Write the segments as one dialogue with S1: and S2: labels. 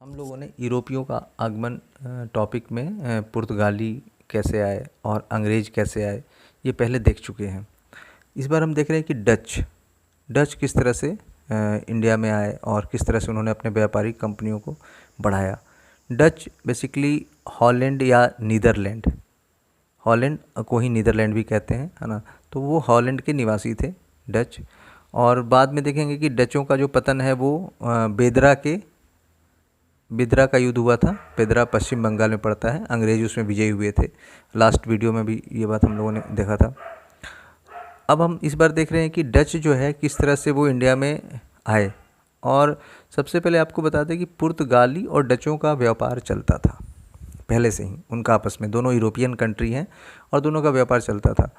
S1: हम लोगों ने यूरोपियों का आगमन टॉपिक में पुर्तगाली कैसे आए और अंग्रेज कैसे आए ये पहले देख चुके हैं। इस बार हम देख रहे हैं कि डच डच किस तरह से इंडिया में आए और किस तरह से उन्होंने अपने व्यापारिक कंपनियों को बढ़ाया। डच बेसिकली हॉलैंड या नीदरलैंड, हॉलैंड को ही नीदरलैंड भी कहते हैं, है ना। तो वो हॉलैंड के निवासी थे डच। और बाद में देखेंगे कि डचों का जो पतन है वो बिदरा का युद्ध हुआ था। बिदरा पश्चिम बंगाल में पड़ता है, अंग्रेज उसमें विजयी हुए थे। लास्ट वीडियो में भी ये बात हम लोगों ने देखा था। अब हम इस बार देख रहे हैं कि डच जो है किस तरह से वो इंडिया में आए। और सबसे पहले आपको बता दें कि पुर्तगाली और डचों का व्यापार चलता था पहले से ही, उनका आपस में, दोनों यूरोपियन कंट्री हैं और दोनों का व्यापार चलता था।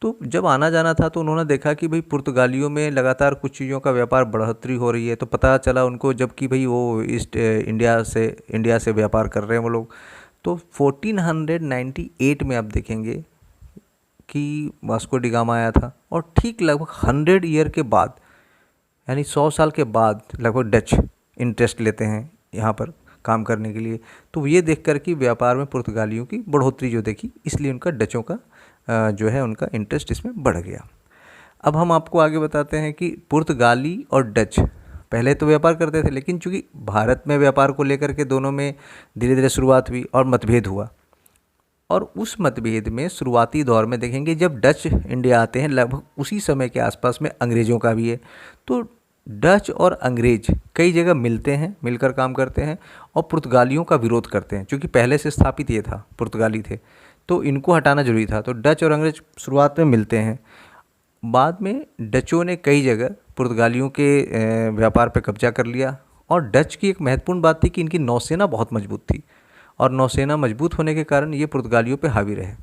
S1: तो जब आना जाना था तो उन्होंने देखा कि भाई पुर्तगालियों में लगातार कुछ चीज़ों का व्यापार बढ़ोतरी हो रही है। तो पता चला उनको, जब कि भाई वो ईस्ट इंडिया से व्यापार कर रहे हैं वो लोग। तो 1498 में आप देखेंगे कि वास्को डी गामा आया था। और ठीक लगभग 100 ईयर के बाद, यानी 100 साल के बाद लगभग डच इंटरेस्ट लेते हैं यहाँ पर काम करने के लिए। तो ये देख कर कि व्यापार में पुर्तगालियों की बढ़ोतरी जो देखी, इसलिए उनका डचों का जो है उनका इंटरेस्ट इसमें बढ़ गया। अब हम आपको आगे बताते हैं कि पुर्तगाली और डच पहले तो व्यापार करते थे, लेकिन चूंकि भारत में व्यापार को लेकर के दोनों में धीरे धीरे शुरुआत हुई और मतभेद हुआ। और उस मतभेद में शुरुआती दौर में देखेंगे जब डच इंडिया आते हैं, लगभग उसी समय के आसपास में अंग्रेज़ों का भी है। तो डच और अंग्रेज कई जगह मिलते हैं, मिलकर काम करते हैं और पुर्तगालियों का विरोध करते हैं। क्योंकि पहले से स्थापित ये था, पुर्तगाली थे, तो इनको हटाना जरूरी था। तो डच और अंग्रेज शुरुआत में मिलते हैं। बाद में डचों ने कई जगह पुर्तगालियों के व्यापार पर कब्जा कर लिया। और डच की एक महत्वपूर्ण बात थी कि इनकी नौसेना बहुत मजबूत थी, और नौसेना मजबूत होने के कारण ये पुर्तगालियों पे हावी रहे।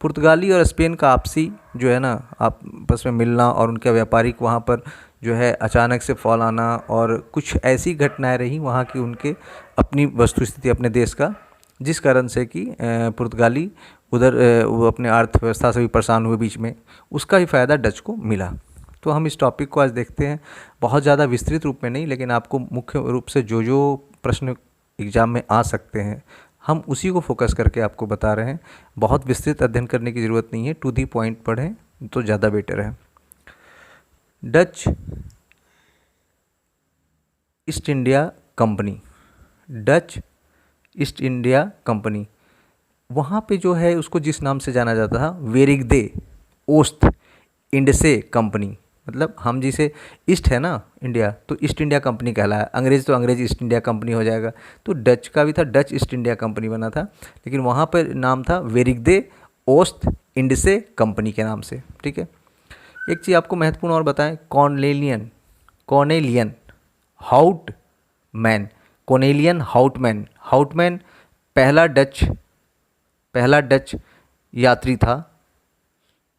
S1: पुर्तगाली और स्पेन का आपसी जो है ना, आपस में मिलना और उनका व्यापारिक वहाँ पर जो है अचानक से फॉल आना, और कुछ ऐसी घटनाएं रही वहाँ की, उनके अपनी वस्तुस्थिति अपने देश का, जिस कारण से कि पुर्तगाली उधर वो अपने अर्थव्यवस्था से भी परेशान हुए बीच में, उसका ही फ़ायदा डच को मिला। तो हम इस टॉपिक को आज देखते हैं, बहुत ज़्यादा विस्तृत रूप में नहीं, लेकिन आपको मुख्य रूप से जो जो प्रश्न एग्ज़ाम में आ सकते हैं हम उसी को फोकस करके आपको बता रहे हैं। बहुत विस्तृत अध्ययन करने की ज़रूरत नहीं है, टू दी पॉइंट पढ़ें तो ज़्यादा बेटर है। Dutch east India company, Dutch east India company, वहाँ पे जो है उसको जिस नाम से जाना जाता था, वेरिगदे ओस्ट इंडसे कंपनी। मतलब हम जिसे ईस्ट है ना इंडिया, तो ईस्ट इंडिया कंपनी कहलाया। अंग्रेज़ तो अंग्रेज ईस्ट इंडिया कंपनी हो जाएगा। तो डच का भी था, डच ईस्ट इंडिया कंपनी बना था, लेकिन वहाँ पर नाम था वेरिगदे ओस्ट इंडसे कंपनी के नाम से। ठीक है। एक चीज़ आपको महत्वपूर्ण और बताएं, कॉर्नेलियन हाउटमैन, कॉर्नेलियन हाउटमैन पहला डच यात्री था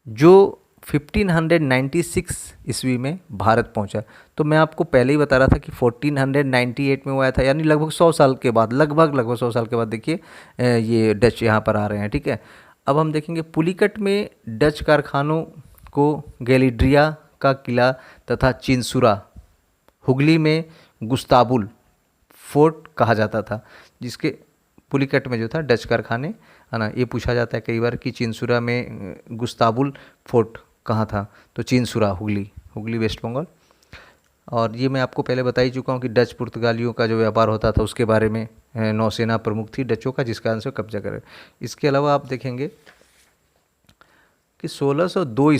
S1: जो 1596 ईस्वी में भारत पहुंचा। तो मैं आपको पहले ही बता रहा था कि 1498 में वो आया था, यानी लगभग 100 साल के बाद, लगभग 100 साल के बाद देखिए ये डच यहाँ पर आ रहे हैं। ठीक है। अब हम देखेंगे पुलिकट में डच कारखानों को गैलिड्रिया का किला तथा चिंसुरा, हुगली में गुस्ताबुल फोर्ट कहा जाता था, जिसके पुलिकट में जो था डच कारखाने, है ना। ये पूछा जाता है कई बार कि चिंसुरा में गुस्ताबुल फोर्ट कहाँ था, तो चिंसुरा, हुगली वेस्ट बंगाल। और ये मैं आपको पहले बता ही चुका हूँ कि डच पुर्तगालियों का जो व्यापार होता था उसके बारे में, नौसेना प्रमुख थी डचों का, जिस कारण से कब्जा करे। इसके अलावा आप देखेंगे कि 1602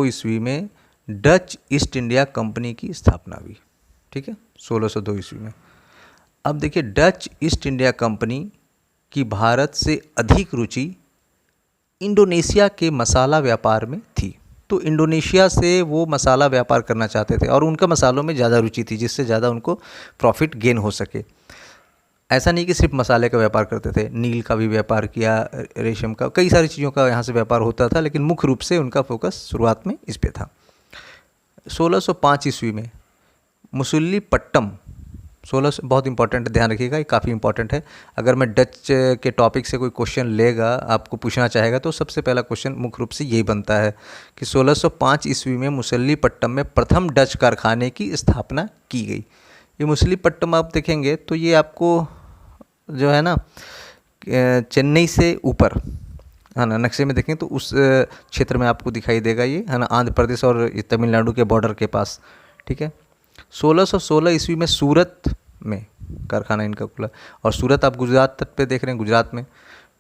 S1: ईस्वी में डच ईस्ट इंडिया कंपनी की स्थापना हुई। ठीक है, 1602 ईस्वी में। अब देखिए, डच ईस्ट इंडिया कंपनी की भारत से अधिक रुचि इंडोनेशिया के मसाला व्यापार में थी। तो इंडोनेशिया से वो मसाला व्यापार करना चाहते थे और उनका मसालों में ज़्यादा रुचि थी, जिससे ज़्यादा उनको प्रॉफिट गेन हो सके। ऐसा नहीं कि सिर्फ मसाले का व्यापार करते थे, नील का भी व्यापार किया, रेशम का, कई सारी चीज़ों का यहाँ से व्यापार होता था, लेकिन मुख्य रूप से उनका फोकस शुरुआत में इस पे था। 1605 ईस्वी में मुसुल्लीपट्टम, 16 बहुत इंपॉर्टेंट है, ध्यान रखिएगा, ये काफ़ी इंपॉर्टेंट है। अगर मैं डच के टॉपिक से कोई क्वेश्चन लेगा, आपको पूछना चाहेगा, तो सबसे पहला क्वेश्चन मुख्य रूप से यही बनता है कि 1605 ईस्वी में मुसल्लीपट्टम में प्रथम डच कारखाने की स्थापना की गई। ये मछलीपट्टनम आप देखेंगे तो ये आपको जो है ना चेन्नई से ऊपर है ना, नक्शे में देखें तो उस क्षेत्र में आपको दिखाई देगा ये, है ना, आंध्र प्रदेश और तमिलनाडु के बॉर्डर के पास। ठीक है। 1616 ईस्वी में सूरत में कारखाना इनका खुला, और सूरत आप गुजरात तट पे देख रहे हैं, गुजरात में।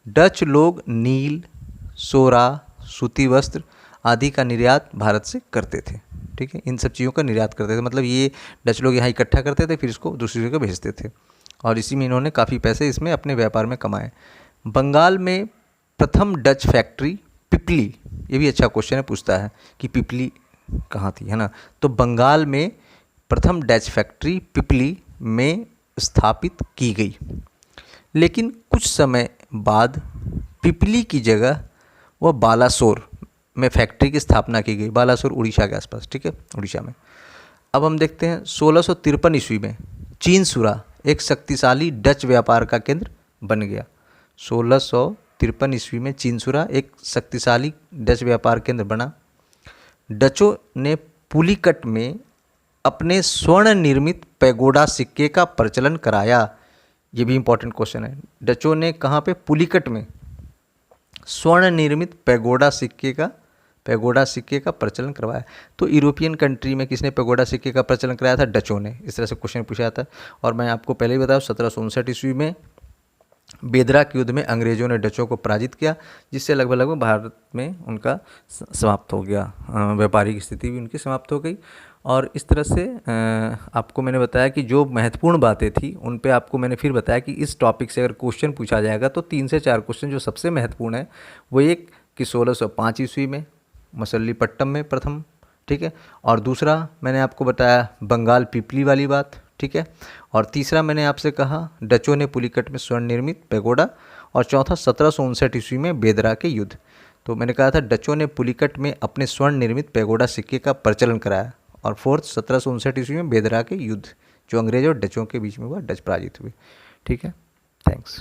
S1: डच लोग नील, सोरा, सूती वस्त्र आदि का निर्यात भारत से करते थे। ठीक है, इन सब चीज़ों का निर्यात करते थे, मतलब ये डच लोग यहाँ इकट्ठा करते थे, फिर इसको दूसरी जगह भेजते थे, और इसी में इन्होंने काफ़ी पैसे इसमें अपने व्यापार में कमाए। बंगाल में प्रथम डच फैक्ट्री पिपली, ये भी अच्छा क्वेश्चन है, पूछता है कि पिपली कहाँ थी, है ना। तो बंगाल में प्रथम डच फैक्ट्री पिपली में स्थापित की गई, लेकिन कुछ समय बाद पिपली की जगह वह बालासोर में फैक्ट्री की स्थापना की गई, बालासोर उड़ीसा के आसपास। ठीक है, उड़ीसा में। अब हम देखते हैं 1653 ईस्वी में चीनसुरा एक शक्तिशाली डच व्यापार का केंद्र बन गया। 1653 ईस्वी में चीनसुरा एक शक्तिशाली डच व्यापार केंद्र बना। डचों ने पुलिकट में अपने स्वर्ण निर्मित पैगोडा सिक्के का प्रचलन कराया। ये भी इंपॉर्टेंट क्वेश्चन है। डचों ने कहाँ पे? पुलिकट में स्वर्ण निर्मित पैगोडा सिक्के का प्रचलन करवाया। तो यूरोपियन कंट्री में किसने पैगोडा सिक्के का प्रचलन कराया था? डचों ने। इस तरह से क्वेश्चन पूछा जाता है। और मैं आपको पहले ही बताया 1759 ईस्वी में बेदरा के युद्ध में अंग्रेजों ने डचों को पराजित किया, जिससे लगभग भारत में उनका समाप्त हो गया, व्यापारिक स्थिति भी उनकी समाप्त हो गई। और इस तरह से आपको मैंने बताया कि जो महत्वपूर्ण बातें थी उन पे आपको मैंने फिर बताया कि इस टॉपिक से अगर क्वेश्चन पूछा जाएगा तो 3 से 4 क्वेश्चन जो सबसे महत्वपूर्ण है वो एक कि 1605 ईस्वी में मछलीपट्टनम में प्रथम, ठीक है, और दूसरा मैंने आपको बताया बंगाल पिपली वाली बात, ठीक है, और तीसरा मैंने आपसे कहा डचों ने पुलिकट में स्वर्ण निर्मित पैगोडा, और चौथा 1759 ईस्वी में बेदरा के युद्ध। तो मैंने कहा था डचों ने पुलिकट में अपने स्वर्ण निर्मित पैगोडा सिक्के का प्रचलन कराया, और फोर्थ 1759 ईस्वी में बेदरा के युद्ध जो अंग्रेज और डचों के बीच में हुआ, डच पराजित हुए। ठीक है, थैंक्स।